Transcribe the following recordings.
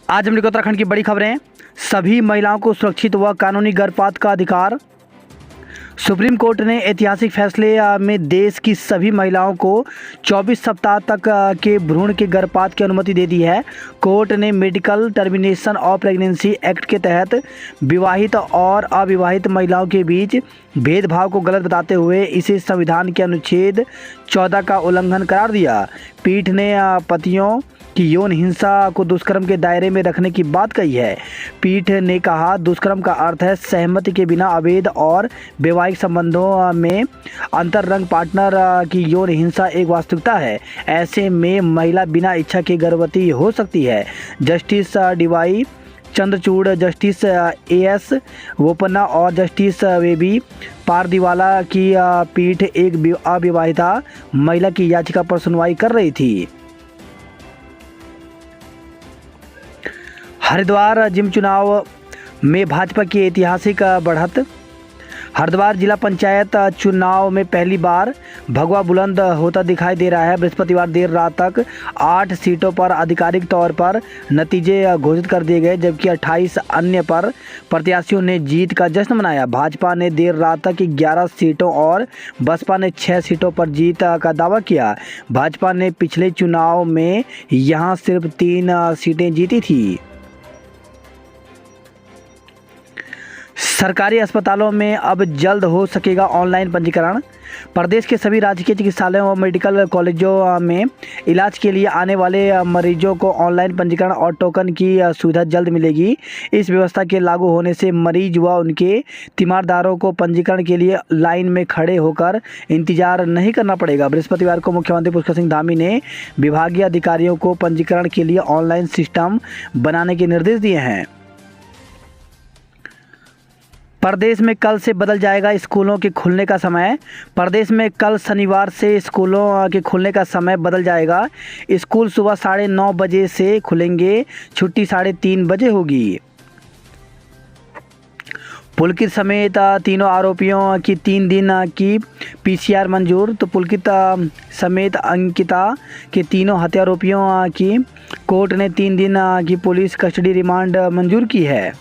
आज हमने उत्तराखंड की बड़ी खबरें। सभी महिलाओं को सुरक्षित व कानूनी गर्भपात का अधिकार। सुप्रीम कोर्ट ने ऐतिहासिक फैसले में देश की सभी महिलाओं को 24 सप्ताह तक के भ्रूण के गर्भपात की अनुमति दे दी है। कोर्ट ने medical termination of pregnancy act के तहत विवाहित और अविवाहित महिलाओं के बीच भेदभाव को गलत बताते हुए इसे संविधान के अनुच्छेद 14 का उल्लंघन करार दिया। पीठ ने पतियों कि यौन हिंसा को दुष्कर्म के दायरे में रखने की बात कही है। पीठ ने कहा, दुष्कर्म का अर्थ है सहमति के बिना अवैध और वैवाहिक संबंधों में अंतरंग पार्टनर की यौन हिंसा एक वास्तविकता है। ऐसे में महिला बिना इच्छा के गर्भवती हो सकती है। Justice DY Chandrachud, justice AS Bopanna और जस्टिस वेबी पारदीवाला की पीठ एक अविवाहिता महिला की याचिका पर सुनवाई कर रही थी। हरिद्वार जिम चुनाव में भाजपा की ऐतिहासिक बढ़त। हरिद्वार जिला पंचायत चुनाव में पहली बार भगवा बुलंद होता दिखाई दे रहा है। बृहस्पतिवार देर रात तक 8 सीटों पर आधिकारिक तौर पर नतीजे घोषित कर दिए गए, जबकि 28 अन्य पर प्रत्याशियों ने जीत का जश्न मनाया। भाजपा ने देर रात तक 11 सीटों और बसपा ने 6 सीटों पर जीत का दावा किया। भाजपा ने पिछले चुनाव में यहां सिर्फ 3 सीटें जीती थी। सरकारी अस्पतालों में अब जल्द हो सकेगा ऑनलाइन पंजीकरण। प्रदेश के सभी राजकीय चिकित्सालयों और मेडिकल कॉलेजों में इलाज के लिए आने वाले मरीजों को ऑनलाइन पंजीकरण और टोकन की सुविधा जल्द मिलेगी। इस व्यवस्था के लागू होने से मरीज व उनके तीमारदारों को पंजीकरण के लिए लाइन में खड़े होकर इंतजार नहीं करना पड़ेगा। बृहस्पतिवार को मुख्यमंत्री पुष्कर सिंह धामी ने विभागीय अधिकारियों को पंजीकरण के लिए ऑनलाइन सिस्टम बनाने के निर्देश दिए हैं। प्रदेश में कल से बदल जाएगा स्कूलों के खुलने का समय। प्रदेश में कल शनिवार से स्कूलों के खुलने का समय बदल जाएगा। स्कूल सुबह 9:30 बजे से खुलेंगे, छुट्टी 3:30 बजे होगी। पुलकित समेत तीनों आरोपियों की 3 दिन की पीसीआर मंजूर। तो पुलकित समेत अंकिता के तीनों हत्यारोपियों की कोर्ट ने 3 दिन की पुलिस कस्टडी रिमांड मंजूर की है।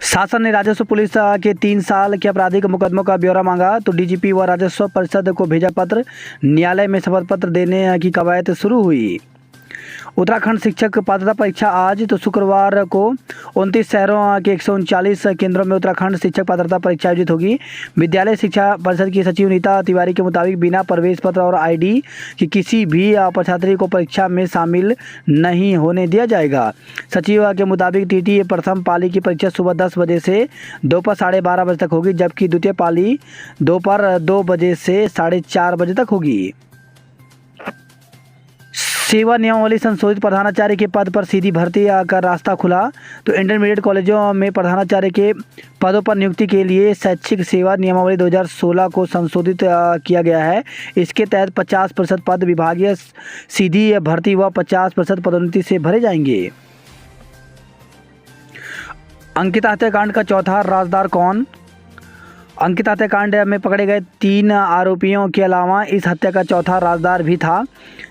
शासन ने राजस्व पुलिस के 3 साल के आपराधिक मुकदमों का ब्यौरा मांगा। तो डीजीपी व राजस्व परिषद को भेजा पत्र। न्यायालय में शपथ पत्र देने की कवायद शुरू हुई। उत्तराखंड शिक्षक पात्रता परीक्षा आज। तो शुक्रवार को 29 शहरों के 139 केंद्रों में उत्तराखंड शिक्षक पात्रता परीक्षा आयोजित होगी। विद्यालय शिक्षा परिषद की सचिव नीता तिवारी के मुताबिक बिना प्रवेश पत्र और आईडी की किसी भी परीक्षार्थी को परीक्षा में शामिल नहीं होने दिया जाएगा। सचिव के मुताबिक टीटी प्रथम पाली की परीक्षा सुबह 10 बजे से दोपहर 12:30 बजे तक होगी, जबकि द्वितीय पाली दोपहर 2 बजे से 4:30 बजे तक होगी। सेवा नियमावली संशोधित प्रधानाचार्य के पद पर सीधी भर्ती का रास्ता खुला। तो इंटरमीडिएट कॉलेजों में प्रधानाचार्य के पदों पर नियुक्ति के लिए शैक्षिक सेवा नियमावली 2016 को संशोधित किया गया है। इसके तहत 50% पद विभागीय सीधी भर्ती व 50% पदोन्नति से भरे जाएंगे। अंकिता हत्याकांड का चौथा राजदार कौन? अंकिता हत्याकांड में पकड़े गए 3 आरोपियों के अलावा इस हत्या का चौथा राजदार भी था,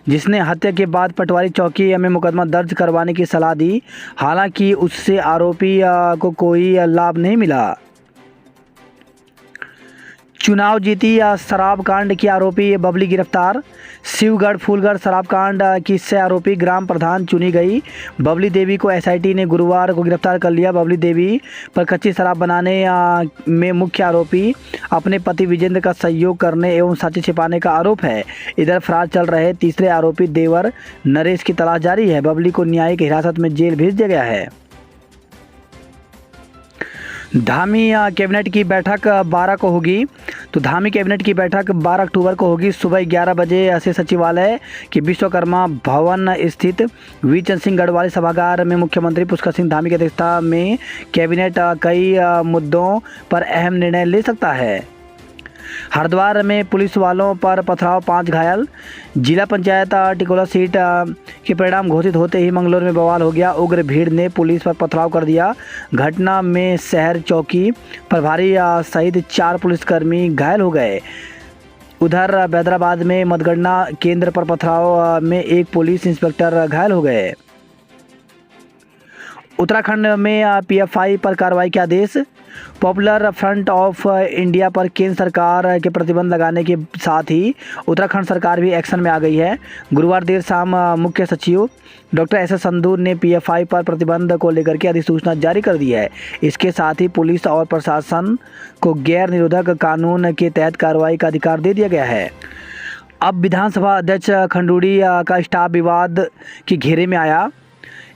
जिसने हत्या के बाद पटवारी चौकी में मुकदमा दर्ज करवाने की सलाह दी। हालांकि उससे आरोपी को कोई लाभ नहीं मिला। चुनाव जीती शराब कांड की आरोपी बबली गिरफ्तार। शिवगढ़ फूलगढ़ शराब कांड की सह आरोपी ग्राम प्रधान चुनी गई बबली देवी को एसआईटी ने गुरुवार को गिरफ्तार कर लिया। बबली देवी पर कच्ची शराब बनाने में मुख्य आरोपी अपने पति विजेंद्र का सहयोग करने एवं साक्ष्य छिपाने का आरोप है। इधर फरार चल रहे तीसरे आरोपी देवर नरेश की तलाश जारी है। बबली को न्यायिक हिरासत में जेल भेज दिया गया है। धामी कैबिनेट की बैठक 12 को होगी। तो धामी कैबिनेट की बैठक 12 अक्टूबर को होगी। सुबह 11 बजे से सचिवालय के विश्वकर्मा भवन स्थित वी चंद सिंह गढ़वाली सभागार में मुख्यमंत्री पुष्कर सिंह धामी की अध्यक्षता में कैबिनेट कई मुद्दों पर अहम निर्णय ले सकता है। हरिद्वार में पुलिस वालों पर पथराव, 5 घायल। जिला पंचायत टिकोला सीट के परिणाम घोषित होते ही मंगलौर में बवाल हो गया। उग्र भीड़ ने पुलिस पर पथराव कर दिया। घटना में शहर चौकी प्रभारी सहित 4 पुलिसकर्मी घायल हो गए। उधर बैदराबाद में मतगणना केंद्र पर पथराव में एक पुलिस इंस्पेक्टर घायल हो गए। उत्तराखंड में पीएफआई पर कार्रवाई के आदेश। पॉपुलर फ्रंट ऑफ इंडिया पर केंद्र सरकार के प्रतिबंध लगाने के साथ ही उत्तराखंड सरकार भी एक्शन में आ गई है। गुरुवार देर शाम मुख्य सचिव डॉक्टर एस संधू ने पीएफआई पर प्रतिबंध को लेकर के अधिसूचना जारी कर दी है। इसके साथ ही पुलिस और प्रशासन को गैर निरोधक कानून के तहत कार्रवाई का अधिकार दे दिया गया है। अब विधानसभा अध्यक्ष खंडूड़ी का स्टाफ विवाद के घेरे में आया।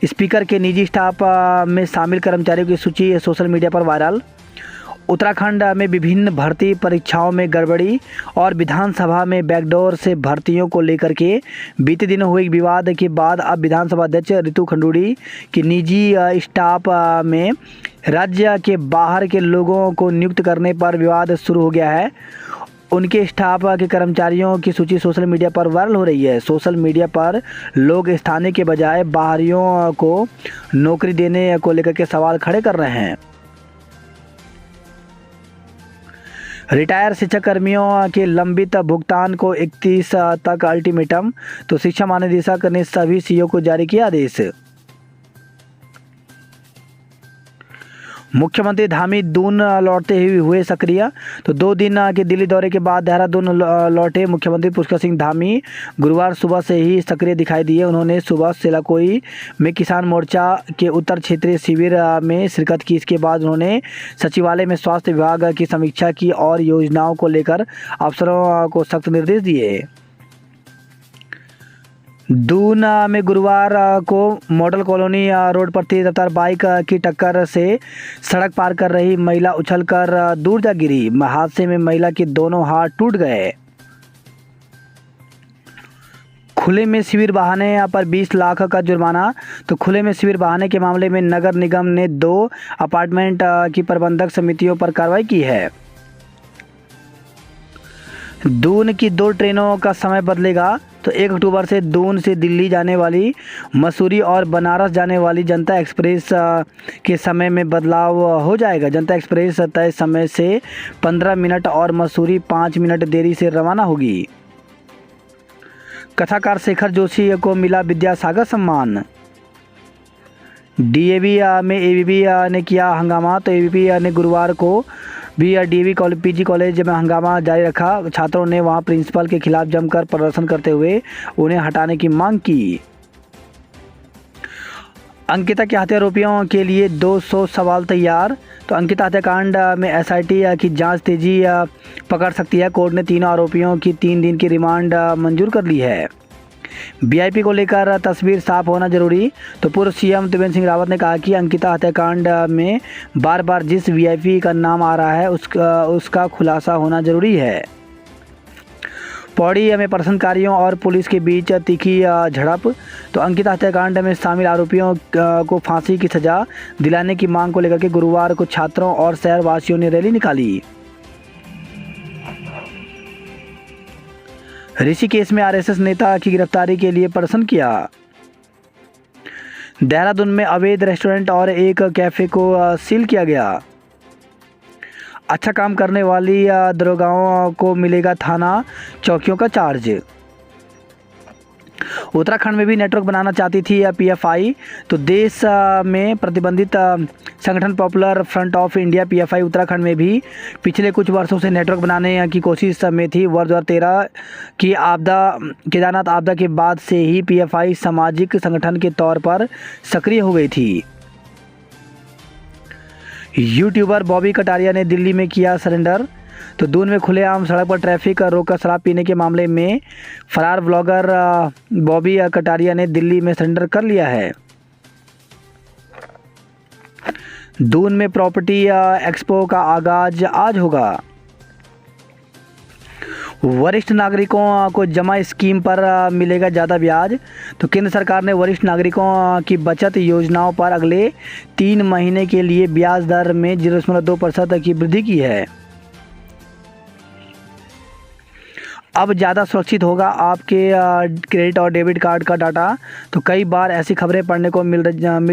स्पीकर के निजी स्टाफ में शामिल कर्मचारियों की सूची सोशल मीडिया पर वायरल। उत्तराखंड में विभिन्न भर्ती परीक्षाओं में गड़बड़ी और विधानसभा में बैकडोर से भर्तियों को लेकर के बीते दिनों हुए विवाद के बाद अब विधानसभा अध्यक्ष रितु खंडूड़ी की निजी स्टाफ में राज्य के बाहर के लोगों को नियुक्त करने पर विवाद शुरू हो गया है। उनके स्टाफ के कर्मचारियों की सूची सोशल मीडिया पर वायरल हो रही है। सोशल मीडिया पर लोग स्थानीय के बजाय बाहरियों को नौकरी देने को लेकर के सवाल खड़े कर रहे हैं। रिटायर शिक्षक कर्मियों के लंबित भुगतान को 31 तक अल्टीमेटम। तो शिक्षा महानिदेशक ने सभी सीईओ को जारी किया आदेश। मुख्यमंत्री धामी दून लौटते ही हुए सक्रिय। तो 2 दिन के दिल्ली दौरे के बाद देहरादून लौटे मुख्यमंत्री पुष्कर सिंह धामी गुरुवार सुबह से ही सक्रिय दिखाई दिए। उन्होंने सुबह सेलाकोई में किसान मोर्चा के उत्तर क्षेत्रीय शिविर में शिरकत की। इसके बाद उन्होंने सचिवालय में स्वास्थ्य विभाग की समीक्षा की और योजनाओं को लेकर अफसरों को सख्त निर्देश दिए। दून में गुरुवार को मॉडल कॉलोनी रोड पर तेज रफ्तार बाइक की टक्कर से सड़क पार कर रही महिला उछलकर दूर जा गिरी। हादसे में महिला के दोनों हाथ टूट गए। खुले में शिविर बहाने पर 20 लाख का जुर्माना। तो खुले में शिविर बहाने के मामले में नगर निगम ने 2 अपार्टमेंट की प्रबंधक समितियों पर कार्रवाई की है। दून की 2 ट्रेनों का समय बदलेगा। तो 1 अक्टूबर से दून से दिल्ली जाने वाली, मसूरी और बनारस जाने वाली जनता एक्सप्रेस के समय में बदलाव हो जाएगा। जनता एक्सप्रेस तय समय से 15 मिनट और मसूरी 5 मिनट देरी से रवाना होगी। कथाकार शेखर जोशी को मिला विद्यासागर सम्मान। डीएवी में एबीवी ने किया हंगामा। तो एबीवी ने गुरुवार को भी डीएवी पीजी कॉलेज में हंगामा जारी रखा। छात्रों ने वहां प्रिंसिपल के खिलाफ जमकर प्रदर्शन करते हुए उन्हें हटाने की मांग की। अंकिता के हत्यारोपियों के लिए 200 सवाल तैयार। तो अंकिता हत्याकांड में एसआईटी की जांच तेजी पकड़ सकती है। कोर्ट ने तीनों आरोपियों की 3 दिन की रिमांड मंजूर कर ली है। वीआईपी को लेकर तस्वीर साफ होना जरूरी। तो पूर्व सीएम त्रिवेंद्र सिंह रावत ने कहा कि अंकिता हत्याकांड में बार बार जिस वीआईपी का नाम आ रहा है उसका खुलासा होना जरूरी है। पौड़ी में प्रदर्शनकारियों और पुलिस के बीच तीखी झड़प। तो अंकिता हत्याकांड में शामिल आरोपियों को फांसी की सजा दिलाने की मांग को लेकर के गुरुवार को छात्रों और शहरवासियों ने रैली निकाली। ऋषिकेश में आरएसएस नेता की गिरफ्तारी के लिए प्रदर्शन किया। देहरादून में अवैध रेस्टोरेंट और एक कैफे को सील किया गया। अच्छा काम करने वाली दरोगाओं को मिलेगा थाना चौकियों का चार्ज। उत्तराखंड में भी नेटवर्क बनाना चाहती थी पीएफआई। तो देश में प्रतिबंधित संगठन popular front of India PFI Uttarakhand में भी पिछले कुछ वर्षों से नेटवर्क बनाने की कोशिश में थी। वर्ष 2013 की केदारनाथ आपदा के बाद से ही पीएफआई सामाजिक संगठन के तौर पर सक्रिय हो गई थी। यूट्यूबर बॉबी कटारिया ने दिल्ली में किया सरेंडर। तो दून में खुलेआम सड़क पर ट्रैफिक रोककर शराब पीने के मामले में फरार ब्लॉगर बॉबी कटारिया ने दिल्ली में सरेंडर कर लिया है। दून में प्रॉपर्टी एक्सपो का आगाज आज होगा। वरिष्ठ नागरिकों को जमा स्कीम पर मिलेगा ज़्यादा ब्याज। तो केंद्र सरकार ने वरिष्ठ नागरिकों की बचत योजनाओं पर अगले 3 महीने के लिए ब्याज दर में 0.2% की वृद्धि की है। अब ज़्यादा सुरक्षित होगा आपके क्रेडिट और डेबिट कार्ड का डाटा। तो कई बार ऐसी खबरें पढ़ने को मिल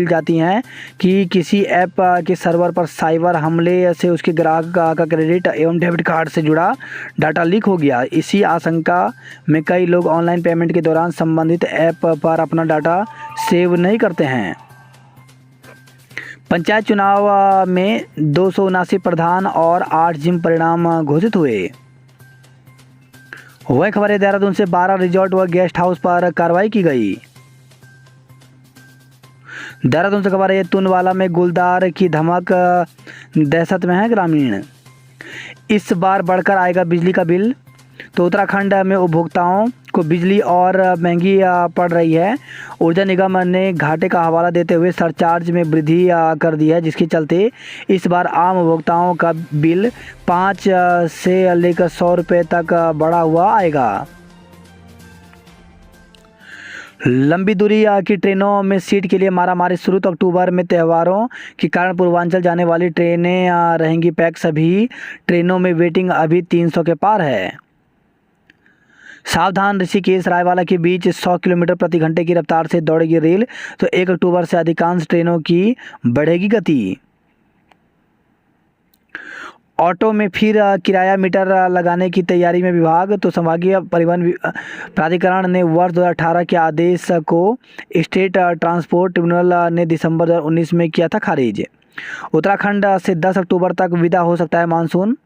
जाती हैं कि किसी ऐप के सर्वर पर साइबर हमले से उसके ग्राहक का क्रेडिट एवं डेबिट कार्ड से जुड़ा डाटा लीक हो गया। इसी आशंका में कई लोग ऑनलाइन पेमेंट के दौरान संबंधित ऐप पर अपना डाटा सेव नहीं करते हैं। पंचायत चुनाव में 279 प्रधान और 8 जिम परिणाम घोषित हुए। वही खबर है, देहरादून से 12 रिजॉर्ट व गेस्ट हाउस पर कार्रवाई की गई। देहरादून से खबर है, तुनवाला में गुलदार की धमक, दहशत में है ग्रामीण। इस बार बढ़कर आएगा बिजली का बिल। तो उत्तराखंड में उपभोक्ताओं को बिजली और महंगी पड़ रही है। ऊर्जा निगम ने घाटे का हवाला देते हुए सरचार्ज में वृद्धि कर दी है, जिसके चलते इस बार आम उपभोक्ताओं का बिल 5 से लेकर 100 रुपये तक बढ़ा हुआ आएगा। लंबी दूरी की ट्रेनों में सीट के लिए मारामारी शुरू। तो अक्टूबर में त्योहारों के कारण पूर्वांचल जाने वाली ट्रेनें रहेंगी पैक। सभी ट्रेनों में वेटिंग अभी 300 के पार है। सावधान, ऋषिकेश रायवाला के बीच 100 किलोमीटर प्रति घंटे की रफ्तार से दौड़ेगी रेल। तो 1 अक्टूबर से अधिकांश ट्रेनों की बढ़ेगी गति। ऑटो में फिर किराया मीटर लगाने की तैयारी में विभाग। तो संभागीय परिवहन प्राधिकरण ने वर्ष 2018 के आदेश को स्टेट ट्रांसपोर्ट ट्रिब्यूनल ने दिसंबर 2019 में किया था खारिज। उत्तराखंड से 10 अक्टूबर तक विदा हो सकता है मानसून।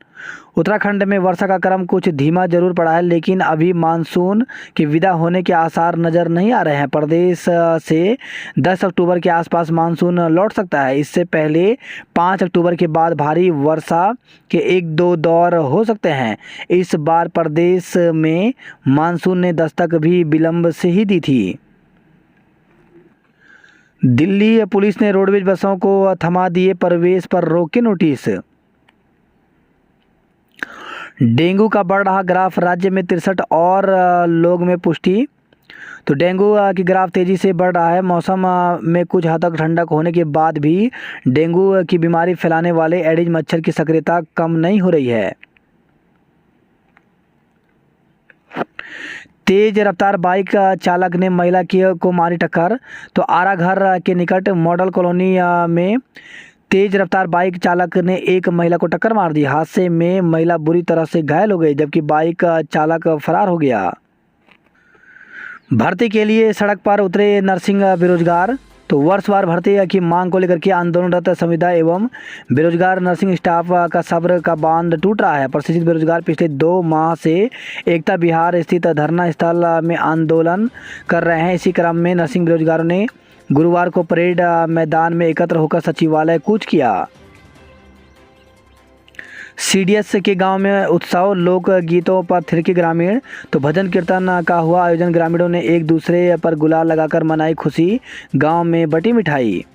उत्तराखंड में वर्षा का क्रम कुछ धीमा जरूर पड़ा है, लेकिन अभी मानसून के विदा होने के आसार नज़र नहीं आ रहे हैं। प्रदेश से 10 अक्टूबर के आसपास मानसून लौट सकता है। इससे पहले 5 अक्टूबर के बाद भारी वर्षा के 1-2 दौर हो सकते हैं। इस बार प्रदेश में मानसून ने दस्तक भी विलंब से ही दी थी। दिल्ली पुलिस ने रोडवेज बसों को थमा दिए प्रवेश पर रोक के नोटिस। डेंगू का बढ़ रहा ग्राफ, राज्य में 63 और लोग में पुष्टि। तो डेंगू की ग्राफ तेज़ी से बढ़ रहा है। मौसम में कुछ हद तक ठंडक होने के बाद भी डेंगू की बीमारी फैलाने वाले एडिज मच्छर की सक्रियता कम नहीं हो रही है। तेज रफ्तार बाइक चालक ने महिला को मारी टक्कर। तो आरा घर के निकट मॉडल कॉलोनी में तेज रफ्तार बाइक चालक ने एक महिला को टक्कर मार दी। हादसे में महिला बुरी तरह से घायल हो गई, जबकि बाइक चालक फरार हो गया। भर्ती के लिए सड़क पर उतरे नर्सिंग बेरोजगार। तो वर्षवार भर्ती की मांग को लेकर के आंदोलनरत संविदा एवं बेरोजगार नर्सिंग स्टाफ का सब्र का बांध टूट रहा है। प्रशिक्षित बेरोजगार पिछले 2 माह से एकता विहार स्थित धरना स्थल में आंदोलन कर रहे हैं। इसी क्रम में नर्सिंग बेरोजगारों ने गुरुवार को परेड मैदान में एकत्र होकर सचिवालय कूच किया। सीडीएस के गांव में उत्सव, लोक गीतों पर थिरके ग्रामीण। तो भजन कीर्तन का हुआ आयोजन। ग्रामीणों ने एक दूसरे पर गुलाल लगाकर मनाई खुशी, गांव में बटी मिठाई।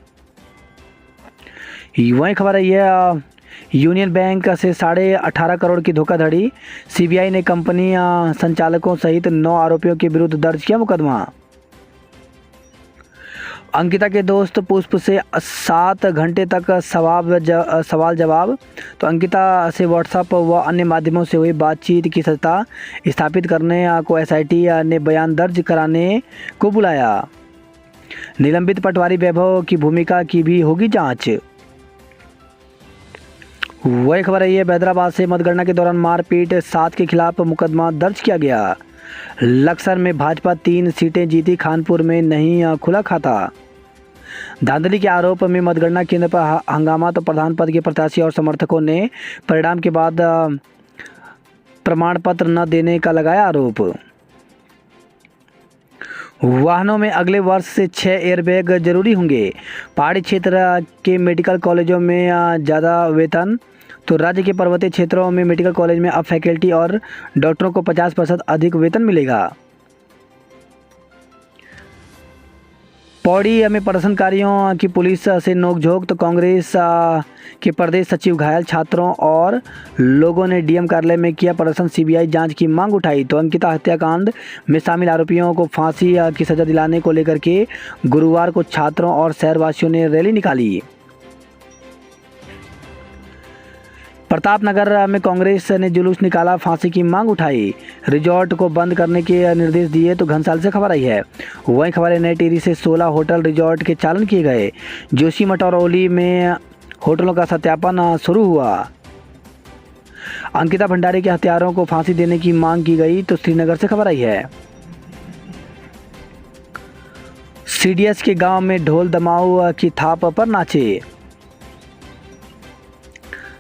वही खबर है, यह यूनियन बैंक से 18.5 करोड़ की धोखाधड़ी। सीबीआई ने कंपनी संचालकों सहित 9 आरोपियों के विरुद्ध दर्ज किया मुकदमा। अंकिता के दोस्त पुष्प से 7 घंटे तक सवाल जवाब। तो अंकिता से व्हाट्सएप व अन्य माध्यमों से हुई बातचीत की सत्यता स्थापित करने को एसआईटी ने बयान दर्ज कराने को बुलाया। निलंबित पटवारी वैभव की भूमिका की भी होगी जांच। वही खबर है, हैदराबाद से मतगणना के दौरान मारपीट 7 के खिलाफ मुकदमा दर्ज किया गया। लक्सर में भाजपा 3 सीटें जीती, खानपुर में नहीं खुला खाता। धांधली के आरोप में मतगणना केंद्र पर हंगामा। तो प्रधान पद के प्रत्याशी और समर्थकों ने परिणाम के बाद प्रमाण पत्र न देने का लगाया आरोप। वाहनों में अगले वर्ष से 6 एयरबैग जरूरी होंगे। पहाड़ी क्षेत्र के मेडिकल कॉलेजों में ज़्यादा वेतन। तो राज्य के पर्वतीय क्षेत्रों में मेडिकल कॉलेज में अब फैकल्टी और डॉक्टरों को 50% अधिक वेतन मिलेगा। पौड़ी में प्रदर्शनकारियों की पुलिस से नोकझोंक। तो कांग्रेस के प्रदेश सचिव घायल, छात्रों और लोगों ने डीएम कार्यालय में किया प्रदर्शन, सीबीआई जांच की मांग उठाई। तो अंकिता हत्याकांड में शामिल आरोपियों को फांसी की सजा दिलाने को लेकर के गुरुवार को छात्रों और शहरवासियों ने रैली निकाली। प्रतापनगर में कांग्रेस ने जुलूस निकाला, फांसी की मांग उठाई, रिजॉर्ट को बंद करने के निर्देश दिए। तो घनसाल से खबर आई है। वहीं खबर है नई टिहरी से 16 होटल रिजॉर्ट के चालन किए गए। जोशीमठ और ओली में होटलों का सत्यापन शुरू हुआ। अंकिता भंडारी के हत्यारों को फांसी देने की मांग की गई। तो श्रीनगर से खबर आई है। सीडीएस के गांव में ढोल दमाऊ की थाप पर नाचे।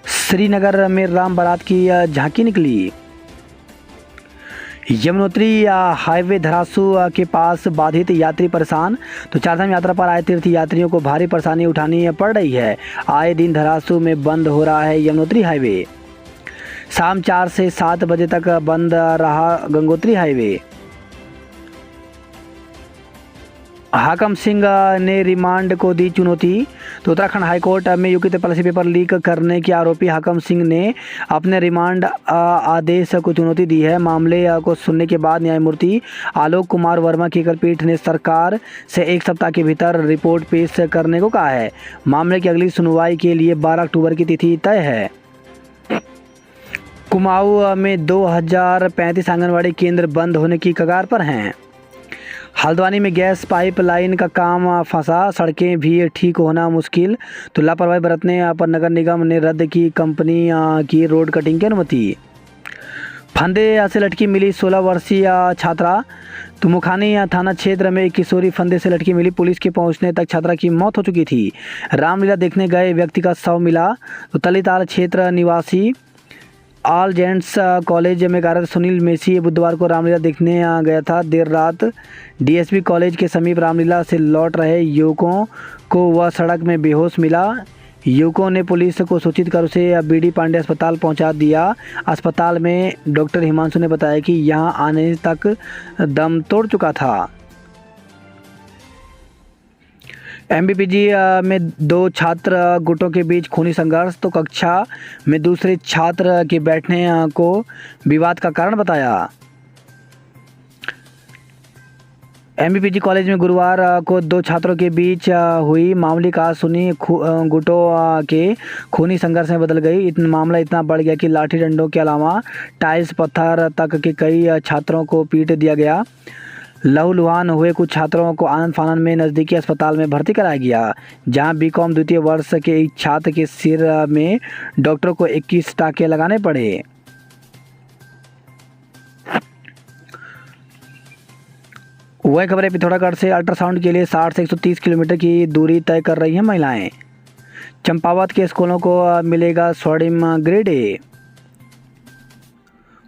श्रीनगर में राम बारात की झांकी निकली। यमुनोत्री हाईवे धरासू के पास बाधित, यात्री परेशान। तो चारधाम यात्रा पर आए तीर्थ यात्रियों को भारी परेशानी उठानी पड़ रही है। आए दिन धरासू में बंद हो रहा है यमुनोत्री हाईवे। शाम 4 से 7 बजे तक बंद रहा गंगोत्री हाईवे। हाकम सिंह ने रिमांड को दी चुनौती। तो उत्तराखंड हाईकोर्ट में यूपी पॉलिसी पेपर लीक करने के आरोपी हाकम सिंह ने अपने रिमांड आदेश को चुनौती दी है। मामले को सुनने के बाद न्यायमूर्ति आलोक कुमार वर्मा की एकलपीठ ने सरकार से 1 सप्ताह के भीतर रिपोर्ट पेश करने को कहा है। मामले की अगली सुनवाई के लिए 12 अक्टूबर की तिथि तय है। कुमाऊं में 2035 आंगनबाड़ी केंद्र बंद होने की कगार पर हैं। हल्द्वानी में गैस पाइपलाइन का काम फंसा, सड़कें भी ठीक होना मुश्किल। तो लापरवाही बरतने पर नगर निगम ने रद्द की कंपनी की रोड कटिंग की अनुमति। फंदे से लटकी मिली 16 वर्षीय छात्रा। तो मुखानी थाना क्षेत्र में एक किशोरी फंदे से लटकी मिली। पुलिस के पहुंचने तक छात्रा की मौत हो चुकी थी। रामलीला देखने गए व्यक्ति का शव मिला। तो तलीताल क्षेत्र निवासी ऑल जेंट्स कॉलेज में कार्यरत सुनील मेसी बुधवार को रामलीला देखने गया था। देर रात डीएसपी कॉलेज के समीप रामलीला से लौट रहे युवकों को वह सड़क में बेहोश मिला। युवकों ने पुलिस को सूचित कर उसे बीडी पांडे अस्पताल पहुंचा दिया। अस्पताल में डॉक्टर हिमांशु ने बताया कि यहां आने तक दम तोड़ चुका था। एमबीपीजी में 2 छात्र गुटों के बीच खूनी संघर्ष। तो कक्षा में दूसरे छात्र के बैठने को विवाद का कारण बताया। एमबीपीजी कॉलेज में गुरुवार को 2 छात्रों के बीच हुई मामूली कहा सुनी गुटों के खूनी संघर्ष में बदल गई। मामला इतना बढ़ गया कि लाठी डंडों के अलावा टाइल्स पत्थर तक के कई छात्रों को पीट दिया गया। लहूलुहान हुए कुछ छात्रों को आनंद फानन में नज़दीकी अस्पताल में भर्ती कराया गया, जहां बीकॉम द्वितीय वर्ष के एक छात्र के सिर में डॉक्टर को 21 टाँके लगाने पड़े। वही खबर है पिथौरागढ़ से अल्ट्रासाउंड के लिए 60 से 130 किलोमीटर की दूरी तय कर रही हैं महिलाएं। चंपावत के स्कूलों को मिलेगा स्वर्णिम ग्रेड ए।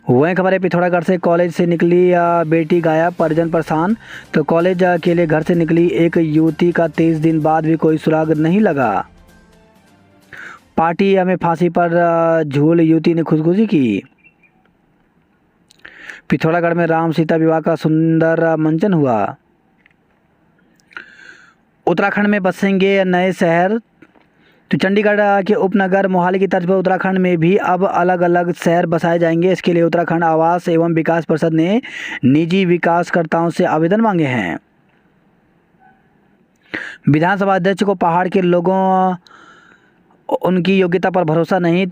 वहीं खबर है पिथौरागढ़ से कॉलेज से निकली बेटी गायब, परिजन परेशान। तो कॉलेज के लिए घर से निकली एक युवती का 23 दिन बाद भी कोई सुराग नहीं लगा। पार्टी में फांसी पर झूल युवती ने खुदकुशी की। पिथौरागढ़ में राम सीता विवाह का सुंदर मंचन हुआ। उत्तराखंड में बसेंगे नए शहर। तो चंडीगढ़ के उपनगर मोहाली की तर्ज पर उत्तराखंड में भी अब अलग अलग शहर बसाए जाएंगे। इसके लिए उत्तराखंड आवास एवं विकास परिषद ने निजी विकासकर्ताओं से आवेदन मांगे हैं। विधानसभा अध्यक्ष को पहाड़ के लोगों उनकी योग्यता पर भरोसा नहीं।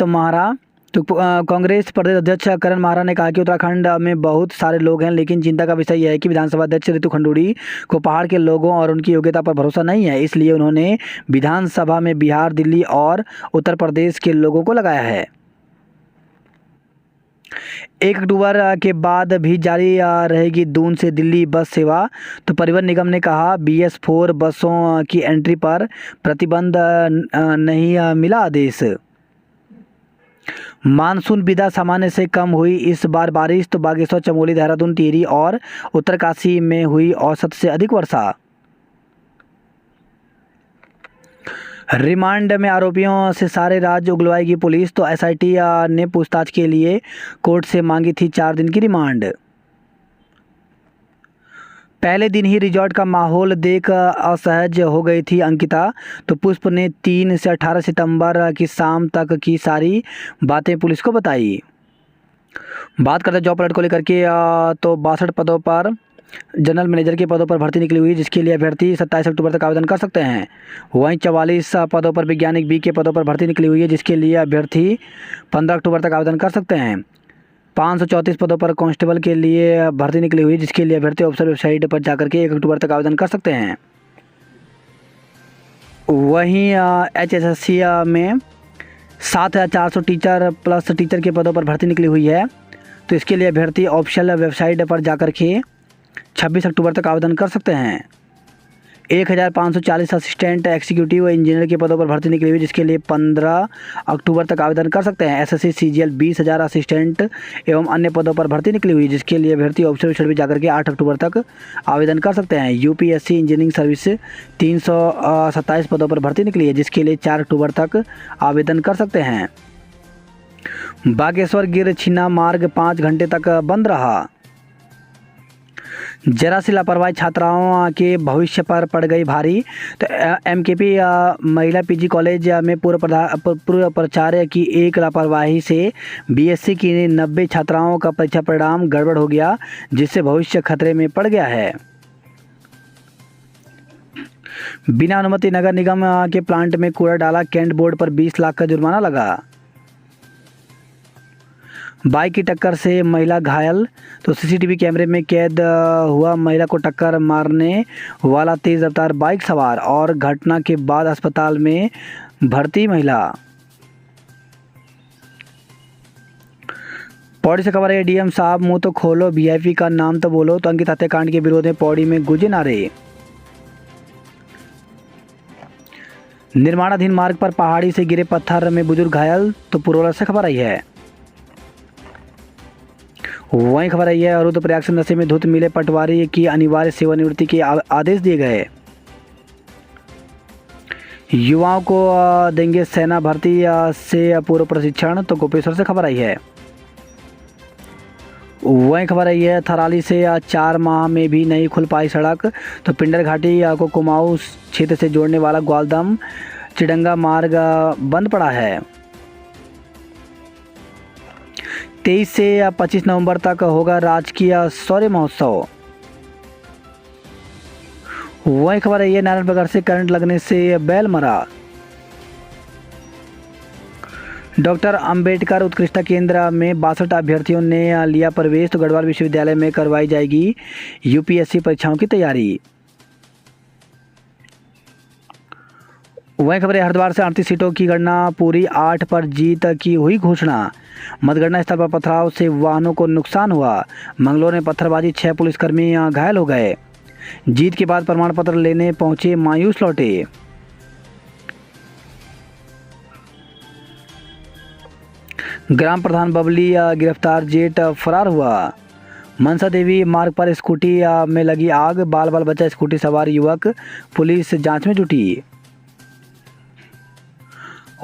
तो कांग्रेस प्रदेश अध्यक्ष करण माहरा ने कहा कि उत्तराखंड में बहुत सारे लोग हैं, लेकिन चिंता का विषय यह है कि विधानसभा अध्यक्ष रितु खंडूड़ी को पहाड़ के लोगों और उनकी योग्यता पर भरोसा नहीं है। इसलिए उन्होंने विधानसभा में बिहार, दिल्ली और उत्तर प्रदेश के लोगों को लगाया है। 1 अक्टूबर के बाद भी जारी रहेगी दून से दिल्ली बस सेवा। तो परिवहन निगम ने कहा BS4 बसों की एंट्री पर प्रतिबंध नहीं मिला आदेश। मानसून विदा सामान्य से कम हुई इस बार बारिश। तो बागेश्वर, चमोली, देहरादून, टिहरी और उत्तरकाशी में हुई औसत से अधिक वर्षा। रिमांड में आरोपियों से सारे राज्य उगलवाएगी पुलिस। तो SIT ने पूछताछ के लिए कोर्ट से मांगी थी 4 दिन की रिमांड। पहले दिन ही रिजॉर्ट का माहौल देख असहज हो गई थी अंकिता। तो पुष्प ने 3 से 18 सितंबर की शाम तक की सारी बातें पुलिस को बताई। बात करते जॉब अलर्ट को लेकर के तो 62 पदों पर जनरल मैनेजर के पदों पर भर्ती निकली हुई है, जिसके लिए अभ्यर्थी 27 अक्टूबर तक आवेदन कर सकते हैं। वहीं 44 पदों पर वैज्ञानिक बी के पदों पर भर्ती निकली हुई है, जिसके लिए अभ्यर्थी 15 अक्टूबर तक आवेदन कर सकते हैं। 534 पदों पर कांस्टेबल के लिए भर्ती निकली हुई है, जिसके लिए अभ्यर्थी ऑफिसर वेबसाइट पर जाकर के 1 अक्टूबर तक आवेदन कर सकते हैं। वहीं HSSC में 7400 टीचर प्लस टीचर के पदों पर भर्ती निकली हुई है, तो इसके लिए अभ्यर्थी ऑफिशियल वेबसाइट पर जाकर के 26 अक्टूबर तक आवेदन कर सकते हैं। 1540 असिस्टेंट एग्जीक्यूटिव इंजीनियर के पदों पर भर्ती निकली हुई है, जिसके लिए 15 अक्टूबर तक आवेदन कर सकते हैं। SSC CGL 20,000 असिस्टेंट एवं अन्य पदों पर भर्ती निकली हुई है, जिसके लिए अभ्यर्थी ऑफिसर वेबसाइट पर जाकर के 8 अक्टूबर तक आवेदन कर सकते हैं। UPSC इंजीनियरिंग सर्विस 327 पदों पर भर्ती निकली है, जिसके लिए 4 अक्टूबर तक आवेदन कर सकते हैं। बागेश्वर गिर छिन्ना मार्ग 5 घंटे तक बंद रहा। जरा सी लापरवाही छात्राओं के भविष्य पर पड़ गई भारी। तो MKP महिला PG कॉलेज में पूर्व प्राचार्य की एक लापरवाही से BSc की 90 छात्राओं का परीक्षा परिणाम गड़बड़ हो गया, जिससे भविष्य खतरे में पड़ गया है। बिना अनुमति नगर निगम के प्लांट में कूड़ा डाला, कैंट बोर्ड पर 20 लाख का जुर्माना लगा। बाइक की टक्कर से महिला घायल। तो CCTV कैमरे में कैद हुआ महिला को टक्कर मारने वाला तेज रफ्तार बाइक सवार और घटना के बाद अस्पताल में भर्ती महिला। पौड़ी से खबर है, DM साहब मुंह तो खोलो, VIP का नाम तो बोलो। तो अंकित हत्याकांड के विरोध में पौड़ी में गूंजे नारे। निर्माणाधीन मार्ग पर पहाड़ी से गिरे पत्थर में बुजुर्ग घायल। तो पुरोला से खबर आई है। वहीं खबर आई है, रुद्रप्रयाग से नशे में धुत मिले पटवारी की अनिवार्य सेवानिवृत्ति के आदेश दिए गए। युवाओं को देंगे सेना भर्ती से पूर्व प्रशिक्षण। तो गोपेश्वर से खबर आई है। वहीं खबर आई है, थराली से 4 माह में भी नहीं खुल पाई सड़क। तो पिंडर घाटी को कुमाऊं क्षेत्र से जोड़ने वाला ग्वालदम चिडंगा मार्ग बंद पड़ा है। 23 से 25 नवंबर तक होगा राजकीय शौर्य महोत्सव। वही खबर है, नारायणनगर से करंट लगने से बैल मरा। डॉक्टर अंबेडकर उत्कृष्टता केंद्र में 62 अभ्यर्थियों ने लिया प्रवेश। तो गढ़वाल विश्वविद्यालय में करवाई जाएगी UPSC परीक्षाओं की तैयारी। वहीं खबर है, हरिद्वार से 38 सीटों की गणना पूरी, 8 पर जीत की हुई घोषणा। मतगणना स्थल पर पथराव से वाहनों को नुकसान हुआ। मंगलौर में पत्थरबाजी, 6 पुलिसकर्मी घायल हो गए। जीत के बाद प्रमाण पत्र लेने पहुंचे मायूस लौटे। ग्राम प्रधान बबली गिरफ्तार, जेट फरार हुआ। मनसा देवी मार्ग पर स्कूटी में लगी आग, बाल बाल बचा स्कूटी सवार युवक, पुलिस जांच में जुटी।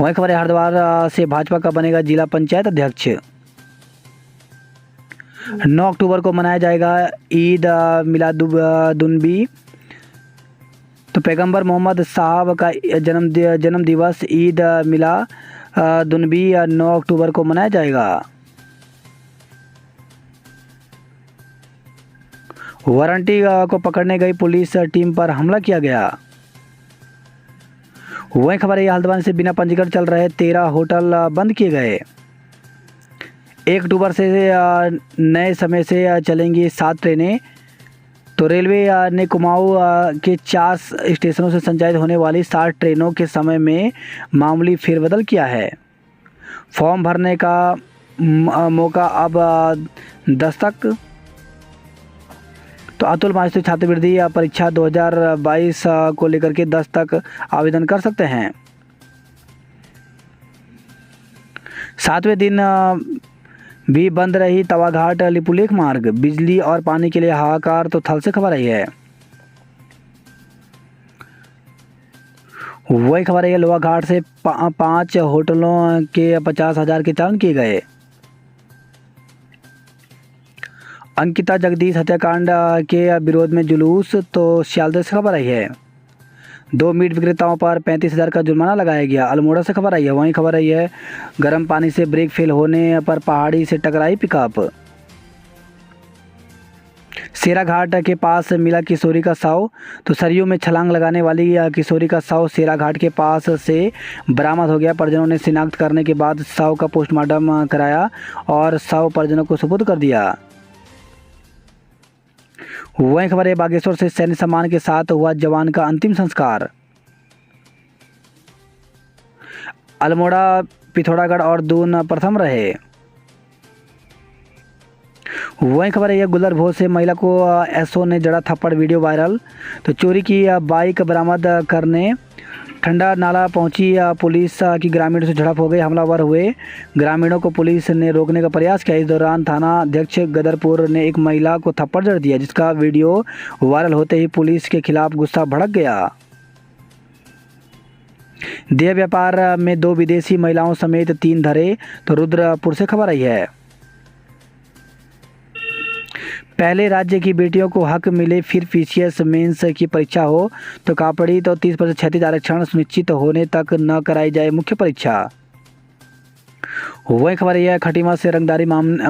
वहीं खबर है, हरिद्वार से भाजपा का बनेगा जिला पंचायत अध्यक्ष। 9 अक्टूबर को मनाया जाएगा ईद मिलादुन्नबी। तो पैगंबर मोहम्मद साहब का जन्म दिवस ईद मिलादुन्नबी 9 अक्टूबर को मनाया जाएगा। वारंटी को पकड़ने गई पुलिस टीम पर हमला किया गया। वही खबर है, हल्द्वानी से बिना पंजीकरण चल रहे 13 होटल बंद किए गए। 1 अक्टूबर से नए समय से चलेंगी 7 ट्रेनें। तो रेलवे ने कुमाऊं के 4 स्टेशनों से संचालित होने वाली 60 ट्रेनों के समय में मामूली फेरबदल किया है। फॉर्म भरने का मौका अब 10 तक। तो अतुल मास्टर छात्रवृत्ति परीक्षा 2022 को लेकर के 10 तक आवेदन कर सकते हैं। 7वें दिन भी बंद रही तवाघाट लिपुलेख मार्ग, बिजली और पानी के लिए हाहाकार। तो थल से खबर आई है। वही खबर है, लोहा घाट से 5 होटलों के 50,000 के चालान किए गए। अंकिता जगदीश हत्याकांड के विरोध में जुलूस। तो सियालदह से खबर आई है। 2 मीट विक्रेताओं पर 35,000 का जुर्माना लगाया गया। अल्मोड़ा से खबर आई है। वहीं खबर आई है, गर्म पानी से ब्रेक फेल होने पर पहाड़ी से टकराई पिकअप। सेराघाट के पास मिला किशोरी का शव। तो सरयू में छलांग लगाने वाली किशोरी का शव सेराघाट के पास से बरामद हो गया। परिजनों ने शिनाख्त करने के बाद शव का पोस्टमार्टम कराया और शव परिजनों को सुपुर्द कर दिया। वहीं खबर है बागेश्वर से सैन्य सम्मान के साथ हुआ जवान का अंतिम संस्कार। अल्मोड़ा, पिथौरागढ़ और दून प्रथम रहे। वहीं खबर है यह गुलर भोज से महिला को एसओ ने जड़ा थप्पड़, वीडियो वायरल। तो चोरी की बाइक बरामद करने ठंडा नाला पहुंची पुलिस की ग्रामीणों से झड़प हो गई। हमलावर हुए ग्रामीणों को पुलिस ने रोकने का प्रयास किया। इस दौरान थाना अध्यक्ष गदरपुर ने एक महिला को थप्पड़ जड़ दिया, जिसका वीडियो वायरल होते ही पुलिस के खिलाफ गुस्सा भड़क गया। देह व्यापार में 2 विदेशी महिलाओं समेत 3 धरे। तो रुद्रपुर से खबर आई है। पहले राज्य की बेटियों को हक मिले, फिर पीसीएस मेंस की परीक्षा हो। तो कापड़ी तो 30% क्षैतिज आरक्षण सुनिश्चित होने तक न कराई जाए मुख्य परीक्षा। वही खबर यह खटीमा से रंगदारी मांग